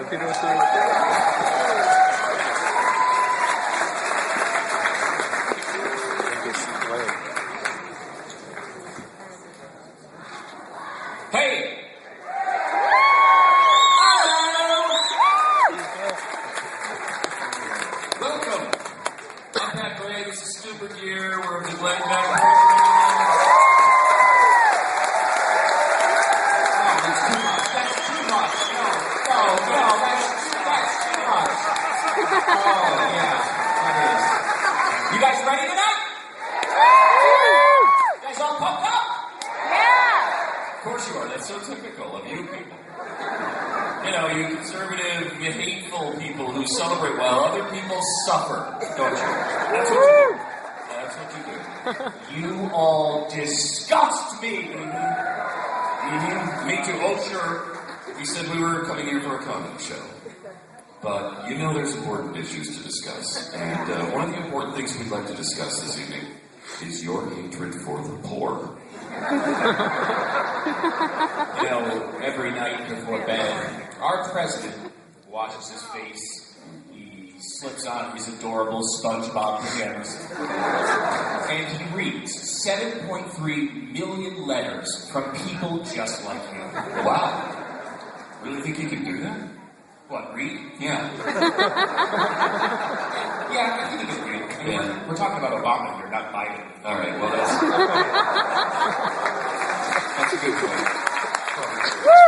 Hey! Welcome. I'm Beck. This is Stupid Year. We're the Beck. That's too much. That's too much. No, that's too much. Oh, yeah, that is. You guys ready tonight? You guys all pumped up? Yeah! Of course you are. That's so typical of you people. You know, you conservative, you hateful people who celebrate while other people suffer, don't you? That's what you do. That's what you do. You all disgust me. Me too. Oh, sure. We said we were coming here for a comedy show. But you know there's important issues to discuss. And one of the important things we'd like to discuss this evening is your hatred for the poor. You know, every night before bed, our president washes his face. He slips on his adorable SpongeBob pajamas. And he reads 7.3 million letters from people just like him. Wow. Really think he can do that? What, read? Yeah. Yeah, I think he can read. I mean, yeah. We're talking about Obama here, not Biden. All right, well, that's a good point. Woo!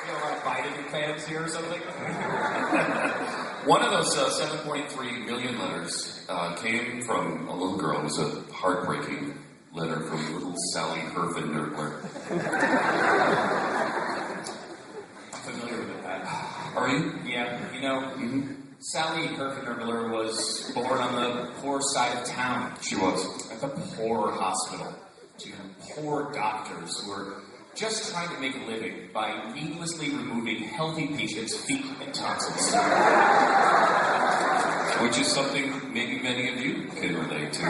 You know, a lot of Biden fans here or something? One of those 7.3 million letters came from a little girl. It was a heartbreaking letter from little Sally Herfinderler. I'm familiar with it, Pat. Are you? Yeah, you know, Sally Herfinderler was born on the poor side of town. She was. At the poor hospital. To poor doctors who were just trying to make a living by needlessly removing healthy patients' feet and tonsils. Which is something maybe many of you can relate to.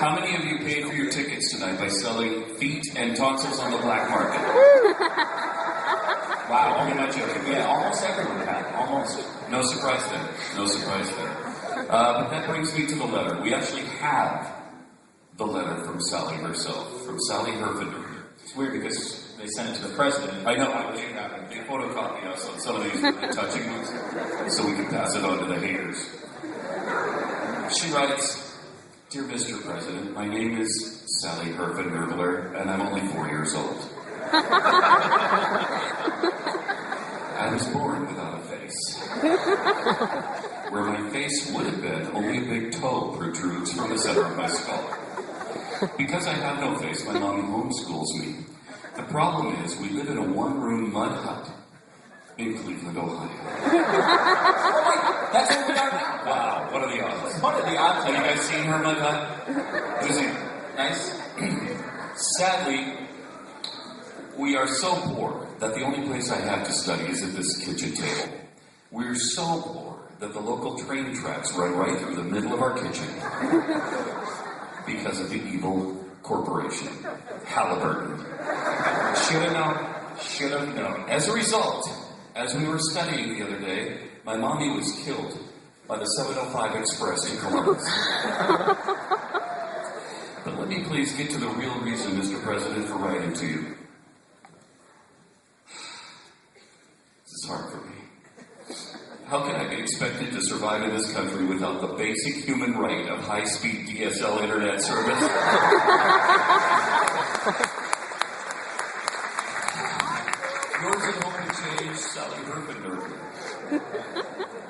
How many of you paid for your tickets tonight by selling feet and tonsils on the black market? Wow, I'm not joking. Yeah, almost everyone had. Almost. No surprise there. No surprise there. But that brings me to the letter. We actually have the letter from Sally herself, from Sally Herfinder. It's weird because they sent it to the president. I know, I was going to have a big photocopy of some of these touching ones, so we can pass it on to the haters. She writes, "Dear Mr. President, my name is Sally Herfinder, and I'm only 4 years old. I was born without a face. Where my face would have been, only a big toe protrudes from the center of my skull. Because I have no face, my mom homeschools me. The problem is, we live in a one-room mud hut in Cleveland, Ohio." Oh, wait, that's where we are now. Wow, what are the odds? What are the odds? Have you guys seen her mud hut? Is it nice? Sadly, we are so poor that the only place I have to study is at this kitchen table. We're so poor that the local train tracks run right through the middle of our kitchen. Because of the evil corporation, Halliburton. Should have known. Should have known. As a result, as we were studying the other day, my mommy was killed by the 705 Express in Columbus. But let me please get to the real reason, Mr. President, for writing to you. This is hard for me. How can I be expected to survive in this country without the basic human right of high-speed DSL internet service? Yours at home to change, Sally Herfinder.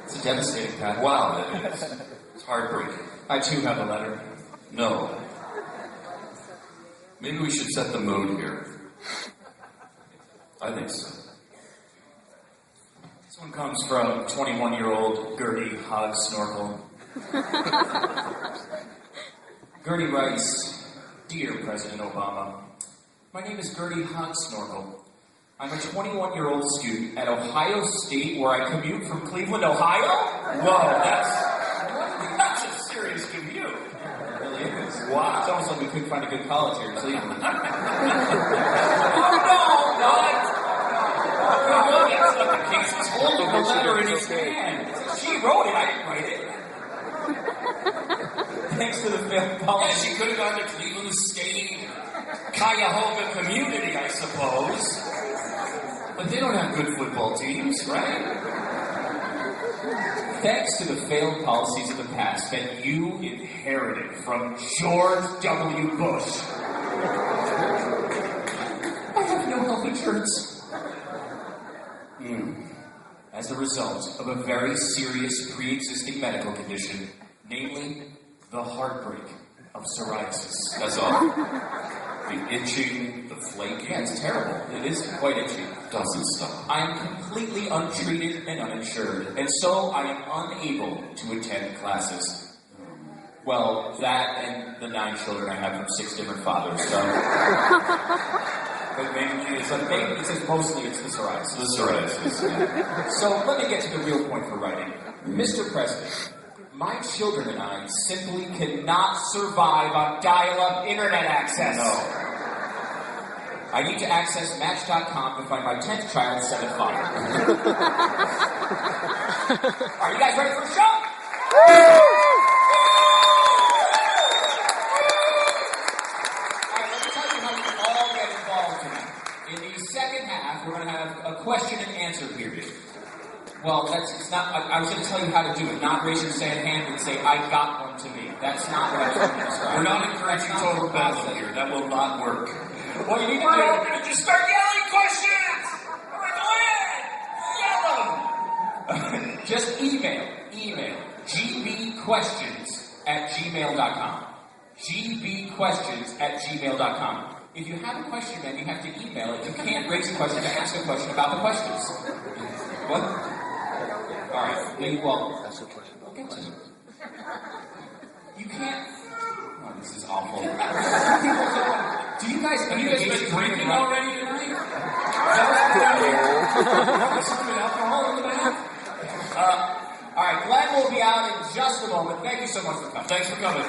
It's a devastating path. Wow, that is. It's heartbreaking. I too have a letter. No. Maybe we should set the mood here. I think so. This one comes from 21-year-old Gertie Hog Snorkel. Gertie writes, "Dear President Obama, my name is Gertie Hog Snorkel. I'm a 21-year-old student at Ohio State where I commute from Cleveland, Ohio." Whoa, that's a serious commute. It really is. Wow. It's almost like we couldn't find a good college here in Cleveland. Oh, no, No, that's not the case. He's holding the letter in his hand. She wrote it. I didn't write it. Thanks to the failed policy. Yeah, she could have gone to Cleveland State, Cuyahoga Community, I suppose. But they don't have good football teams, right? Thanks to the failed policies of the past that you inherited from George W. Bush. I have no health insurance. As a result of a very serious pre-existing medical condition, namely the heartbreak of psoriasis. That's all. The itching, the flaking. Yeah, it's terrible. It is quite itchy. Doesn't stop. I am completely untreated and uninsured, and so I am unable to attend classes. Well, that and the 9 children I have from 6 different fathers, so... But maybe it says mostly it's the psoriasis. The psoriasis, yeah. So let me get to the real point for writing. Mr. President, my children and I simply cannot survive on dial-up internet access. No. I need to access Match.com to find my 10th child set at fire. Are you guys ready for the show? Alright, let me tell you how we can all get involved tonight. In the second half, we're going to have a question and answer period. Well, it's not, I was going to tell you how to do it, not raise your hand and say, I got one to me. That's not what I was going to describe. We're not encouraging total battle here. That will not work. What you need to do... We're all going to just start yelling questions! Alright, go ahead! Yell them! Just email gbquestions@gmail.com. gbquestions@gmail.com. If you have a question, then you have to email it. You can't raise a question to ask a question about the questions. What? Alright, well, that's a question. We'll get to it. You can't... Oh, this is awful. Do you guys... Have you guys been drinking already tonight? Alcohol in the back? Alright, Glenn will be out in just a moment. Thank you so much for coming. Thanks for coming.